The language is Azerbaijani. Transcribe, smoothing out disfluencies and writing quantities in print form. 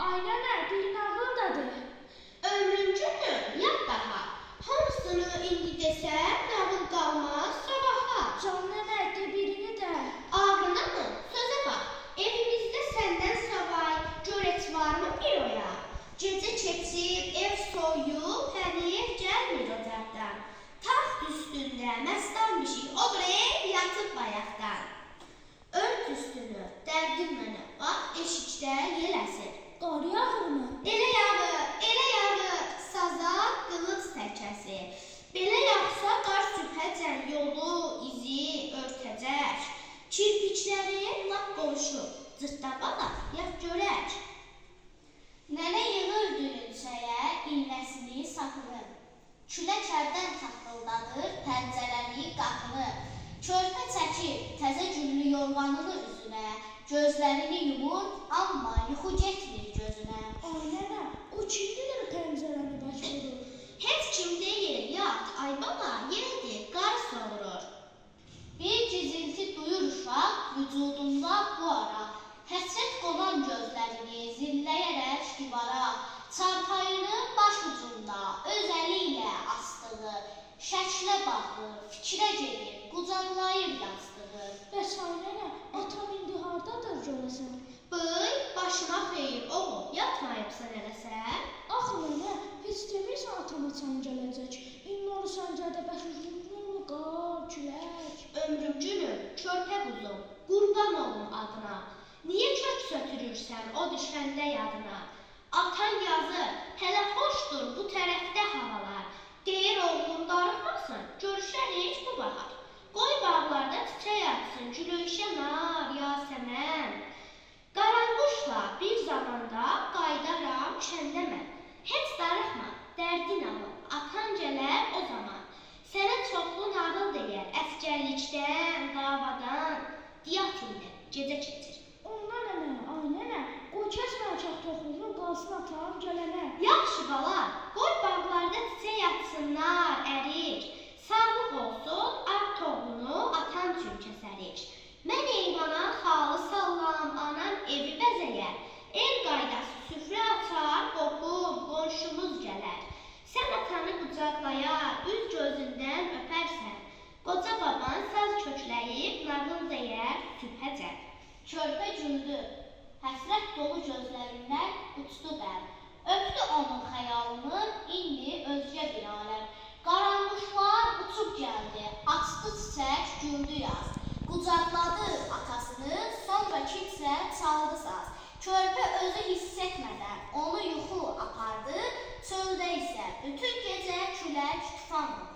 Aynen bir nağıldadır. Ömrüncünü yap daha. Hamısını indi desəm, nağıl qalmaz sabaha. Can nənə birini də. Ağrına mı? Sözə bax. Evimizdə səndən savay görət varmı bir oya? Gecə keçib, ev soyub, həriyək gəlmir ocaqdan. Taxt üstündə məstan bişik, odur yatıb bayaqdan. Ört üstünü, dərdim mənə, bax eşikdə yel əsir. Qar yağırmı? Elə yağır, saza qılınc təkəsi. Belə yağsa qar sübhəcən yolu, izi örtəcək. Kirpikləri lap qonşub, cırtdabağa yağ görək. Nənə yığır düyünçəyə iynəsini sapını. Külək hərdən taqqıldadır pəncərəni qapını. Körpə çəkir təzə günlü yorğanını üzünə. Gözlərini yumur, amma yuxu getmir gözünə. Ay nənə, o kimdir pəncərəni bək vurur? Heç kim deyil, yat, ay baba, yeldir, qar soğurur. Bir cizilti duyur uşaq vücudunda bu ara. Həsrət qonan gözlərini zilləyərək divara. Çarpayını baş ucunda öz əli ilə asdığı. Şəklə baxır, fikrə gedir, qucaqlayır yastığı. Bəs ay nənə, atam indi hardadır görəsən? Bıy, başına xeyir, oğul, yatmayıbsan eləsən? Axı nənə, heç demirsən atama çan gələcək. İndi onu səncədə bəs uzun qar, külək. Ömrümcünüm, körpə quzum, qurban olum adına. Niyə kök sötürürsən o düşəndə yadına? Atan yazır, hələ xoşdur bu tərəfdə havalar. Deyir oğlum darıxmasın, görüşərik bu bahar. Qoy bağlarda çiçək açsın, gülüşə nar, yasəmən. Qaranquşla bir zamanda qaydaram şəndə mən. Heç darıxma, dərdin alım, atan gələr o zaman. Sənə çoxlu nağıl deyər, əsgərlikdən, davadan. Diyat indi, gecə keçir. Onlar nənə, ay nənə, qoy kəsmə çaq toxuğunu, qalsın atam gələnə. Yaxşı bala, qoy bağlarda çiçək açsınlar, ərik. Sağlıq olsun, ağ toğunu atan üçün kəsərik. Mən eyvana xalı sallam, anam evi bəzəyər. El qaydası süfrə açar, qoxum, qonşumuz gələr. Sən atanı qucaqlayar, üz gözündən öpərsən. Qoca baban saz kökləyib, nağıl deyər sübhəcən. Körpə güldü, həsrət dolu gözlərindən uçdu qəlb. Öpdü onun xəyalını, indi özgə bir aləm. Qaranquşlar uçub gəldi, açdı çiçək, güldü yaz. Qucaqladı atasını, sonra kimsə çaldı saz. Körpə özü hiss etmədən onu yuxu apardı, çöldə isə bütün gecə külək tufanla